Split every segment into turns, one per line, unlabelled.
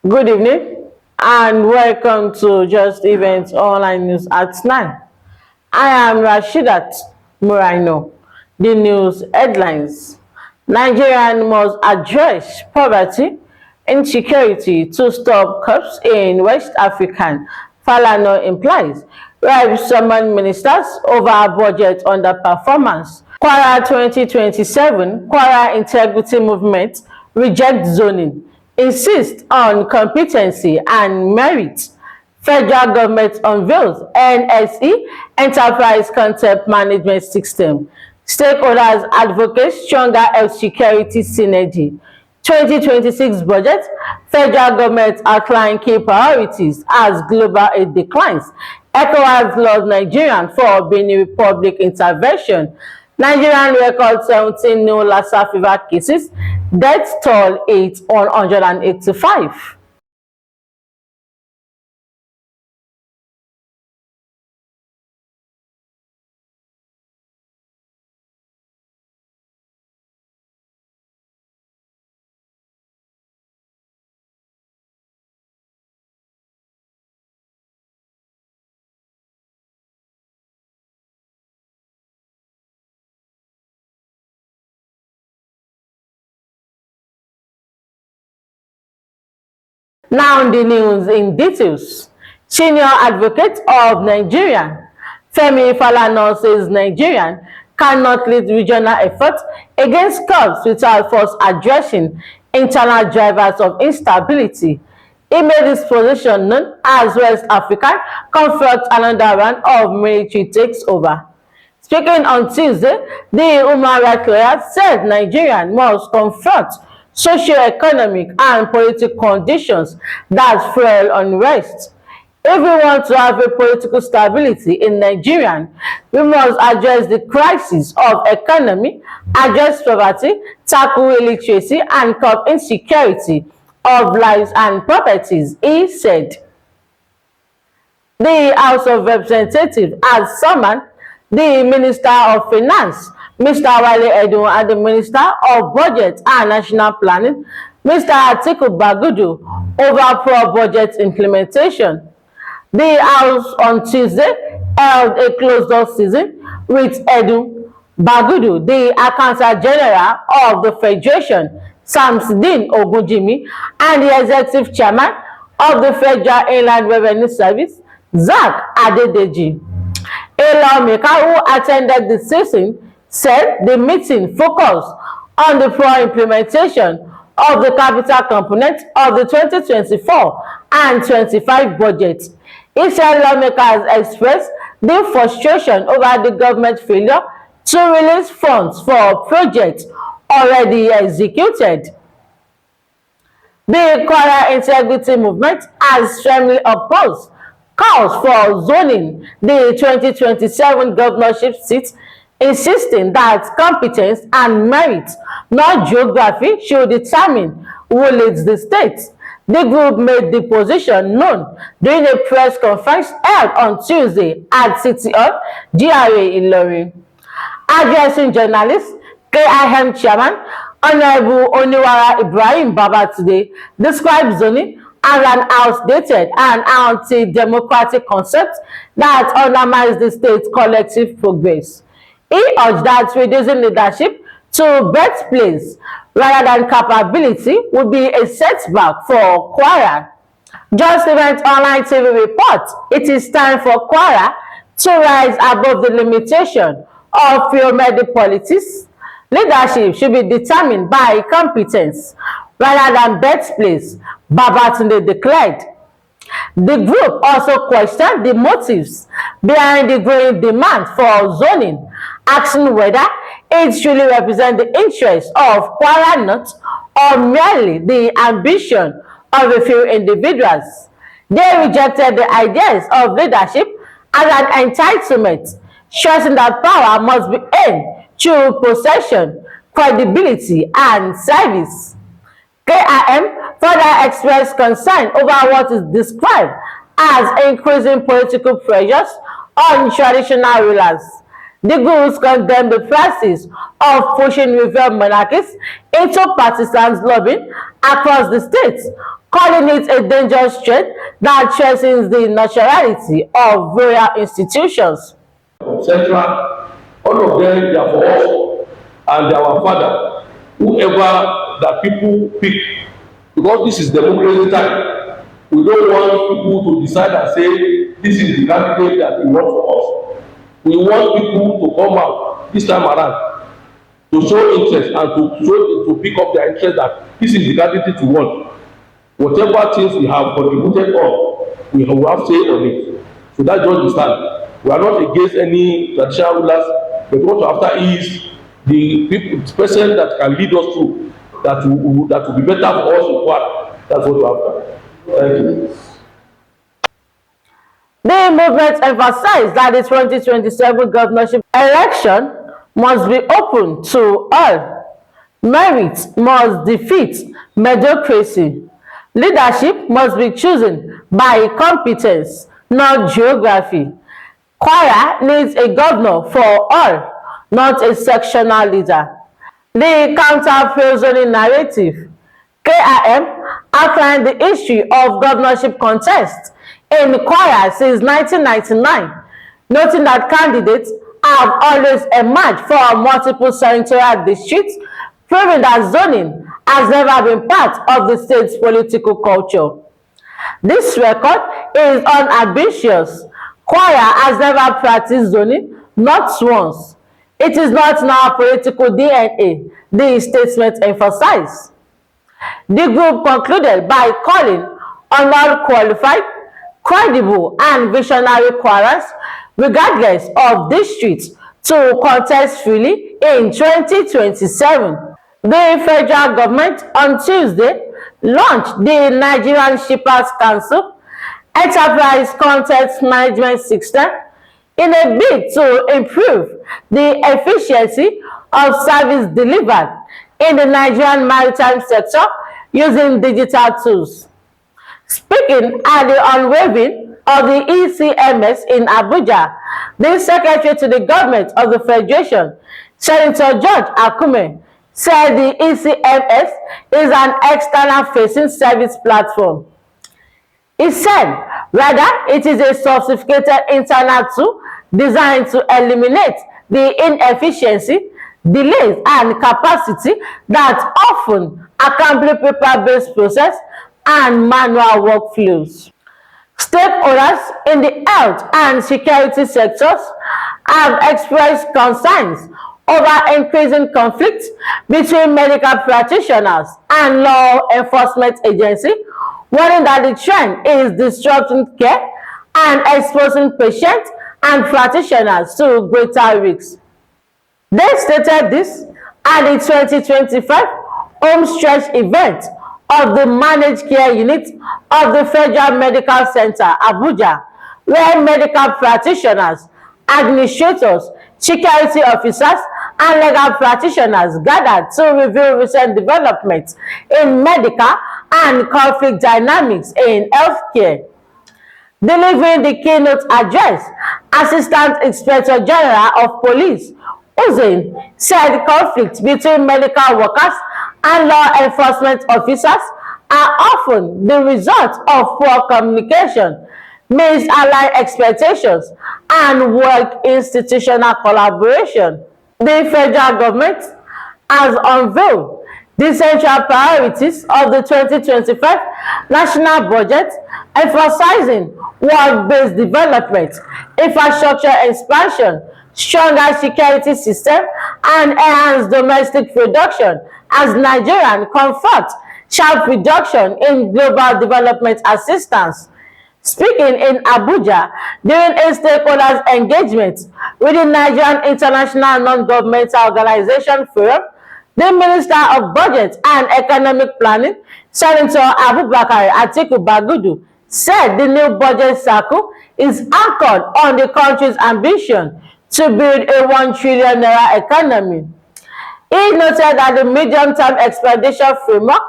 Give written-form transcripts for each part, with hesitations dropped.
Good evening and welcome to Just Events Online News at 9. I am Rashidat Muraino. The news headlines. Nigerians must address poverty, insecurity to stop coups in West Africa. Falana implies. Rep summon ministers over budget underperformance. Kwara 2027, Kwara Integrity Movement reject zoning, insist on competency and merit. Federal government unveils NSE Enterprise Concept Management System. Stakeholders advocate stronger health security synergy. 2026 budget, federal government outline key priorities as global aid declines. ECOWAS lauds Nigerian for Benin Republic intervention. Nigerian record 17 new Lassa fever cases, death toll 885. Now the news in details. Senior advocate of Nigeria, Femi Falana, says Nigeria cannot lead regional efforts against coups without first addressing internal drivers of instability. He made his position known as West Africa confronts another round of military takeover. Speaking on Tuesday, the human rights lawyer said Nigeria must confront socio-economic and political conditions that fuel unrest. If we want to have a political stability in Nigeria, we must address the crisis of economy, address poverty, tackle illiteracy, and curb insecurity of lives and properties, he said. The House of Representatives has summoned the Minister of Finance, Mr. Wale Edun, and the Minister of Budget and National Planning, Mr. Atiku Bagudu, over poor budget implementation. The House on Tuesday held a closed-door session with Edun, Bagudu, the Accountant General of the Federation, Samsudeen Ogunjimi, and the Executive Chairman of the Federal Inland Revenue Service, Zach Adedeji. A lawmaker who attended the session said the meeting focused on the poor implementation of the capital component of the 2024 and 25 budget. He said lawmakers expressed their frustration over the government failure to release funds for projects already executed. The Kwara Integrity Movement has firmly opposed calls for zoning the 2027 governorship seat, insisting that competence and merit, not geography, should determine who leads the state. The group made the position known during a press conference held on Tuesday at City Hall, GRA Ilorin. Addressing journalists, KIM Chairman Honorable Oniwara Ibrahim Babatunde described zoning as an outdated and anti-democratic concept that undermines the state's collective progress. He urged that reducing leadership to birthplace rather than capability would be a setback for Kwara. Just Event Online TV reports it is time for Kwara to rise above the limitation of pyramidal politics. Leadership should be determined by competence rather than birthplace, Babatunde declared. The group also questioned the motives behind the growing demand for zoning, asking whether it truly represents the interests of Kwara North or merely the ambition of a few individuals. They rejected the ideas of leadership as an entitlement, stressing that power must be earned through possession, credibility, and service. KIM further expressed concern over what is described as increasing political pressures on traditional rulers. The groups condemned the practice of pushing revealed monarchies into partisan lobbying across the states, calling it a dangerous trend that threatens the naturality of royal institutions.
Central, all of them, they are for us and they are our father, whoever that people pick, because this is democracy time. We don't want people to decide and say this is the candidate that we want for us. We want people to come out this time around to show interest and to pick up their interest that this is the candidate we want. Whatever things we have contributed on, we have say on it. So that's just the stand. We are not against any traditional rulers, but what we're after is the person that can lead us through, that will be better for us in Kwara. That's what we're after. Thank you.
The movement emphasized that the 2027 governorship election must be open to all. Merit must defeat mediocrity. Leadership must be chosen by competence, not geography. Kwara needs a governor for all, not a sectional leader. The counter-pro-zoning narrative, KIM, outlined the history of governorship contests in Kwara since 1999, noting that candidates have always emerged from multiple senatorial districts, proving that zoning has never been part of the state's political culture. This record is unambiguous. Kwara has never practiced zoning, not once. It is not in our political DNA, the statement emphasized. The group concluded by calling on all qualified, credible and visionary Kwaras, regardless of district, to contest freely in 2027. The federal government on Tuesday launched the Nigerian Shippers Council Enterprise Content Management System in a bid to improve the efficiency of service delivered in the Nigerian maritime sector using digital tools. Speaking at the unveiling of the ECMS in Abuja, the Secretary to the Government of the Federation, Senator George Akume, said the ECMS is an external-facing service platform. He said, rather, it is a sophisticated internal tool designed to eliminate the inefficiency, delays, and capacity that often accompany paper-based process and manual workflows. Stakeholders in the health and security sectors have expressed concerns over increasing conflict between medical practitioners and law enforcement agencies, warning that the trend is disrupting care and exposing patients and practitioners to greater risks. They stated this at the 2025 home stretch event of the Managed Care Unit of the Federal Medical Center, Abuja, where medical practitioners, administrators, security officers, and legal practitioners gathered to review recent developments in medical and conflict dynamics in healthcare. Delivering the keynote address, Assistant Inspector General of Police Hussein said conflicts between medical workers and law enforcement officers are often the result of poor communication, misaligned expectations, and work institutional collaboration. The federal government has unveiled the central priorities of the 2025 national budget, emphasizing work-based development, infrastructure expansion, stronger security system, and enhanced domestic production as Nigeria confronts sharp reduction in global development assistance. Speaking in Abuja during a stakeholders engagement with the Nigerian International Non-Governmental Organization Forum, the Minister of Budget and Economic Planning, Senator Abubakar Atiku Bagudu, said the new budget cycle is anchored on the country's ambition to build a 1 trillion naira economy. He noted that the medium-term expenditure framework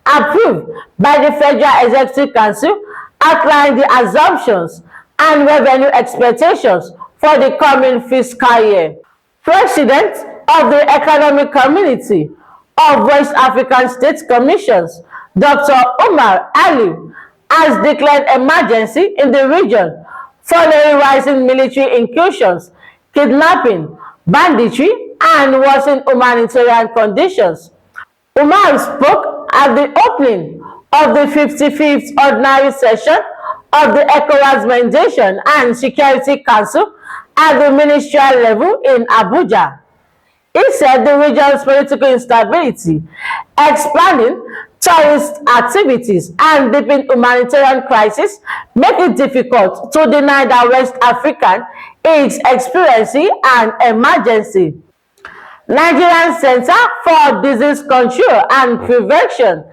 approved by the Federal Executive Council outlined the assumptions and revenue expectations for the coming fiscal year. President of the Economic Community of West African State Commissions, Dr. Umar Ali has declared emergency in the region following rising military incursions, kidnapping, banditry, and worsening humanitarian conditions. Umar spoke at the opening of the 55th Ordinary Session of the ECOWAS Mediation and Security Council at the ministerial level in Abuja. He said the region's political instability, expanding terrorist activities, and deepening humanitarian crisis make it difficult to deny that West Africa is experiencing an emergency. Nigerian Center for Disease Control and Prevention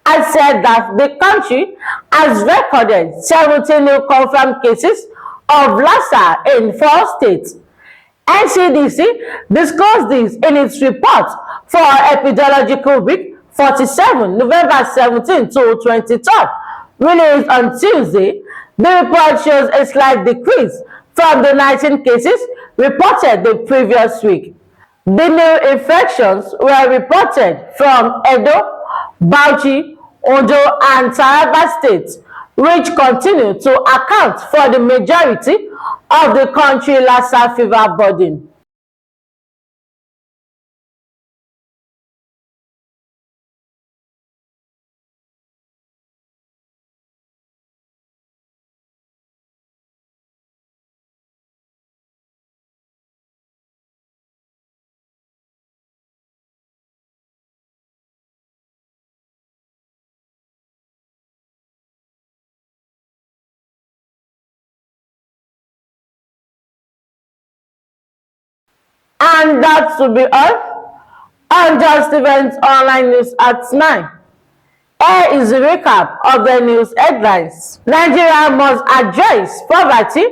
has said that the country has recorded 17 new confirmed cases of Lassa in 4 states. NCDC disclosed this in its report for Epidemiological Week 47, November 17 to 23rd, released on Tuesday. The report shows a slight decrease from the 19 cases reported the previous week. The new infections were reported from Edo, Bauchi, Ondo, and Taraba states, which continue to account for the majority of the country Lassa fever burden. And that will be all on Just Events Online News at 9. Here is a recap of the news headlines. Nigeria must address poverty,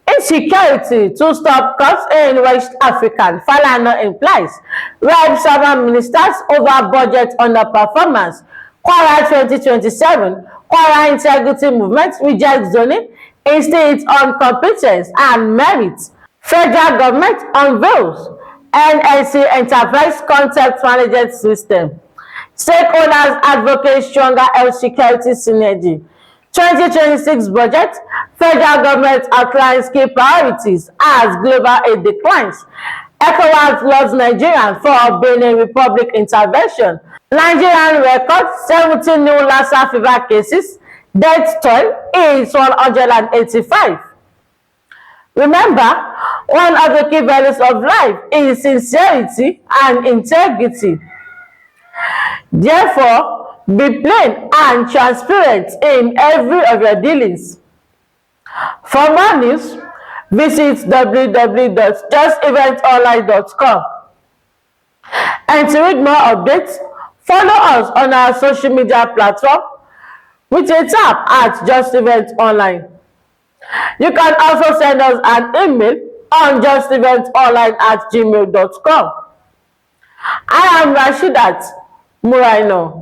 insecurity to stop coups in West Africa, Falana implies. Rep several ministers over budget underperformance. Kwara 2027, Kwara integrity movement rejects zoning, instead on competence and merit. Federal government unveils NLC enterprise concept management system. Stakeholders advocate stronger health security synergy. 2026 budget, federal government outlines key priorities as global aid declines. ECOWAS lauds Nigerian for Benin Republic intervention. Nigerian records 17 new Lassa fever cases. Death toll is 185. Remember, one of the key values of life is sincerity and integrity. Therefore, be plain and transparent in every of your dealings. For more news, visit www.justeventonline.com. And to read more updates, follow us on our social media platform with a tap at Just Events Online. You can also send us an email on justeventonline@gmail.com. I am Rashidat Muraino.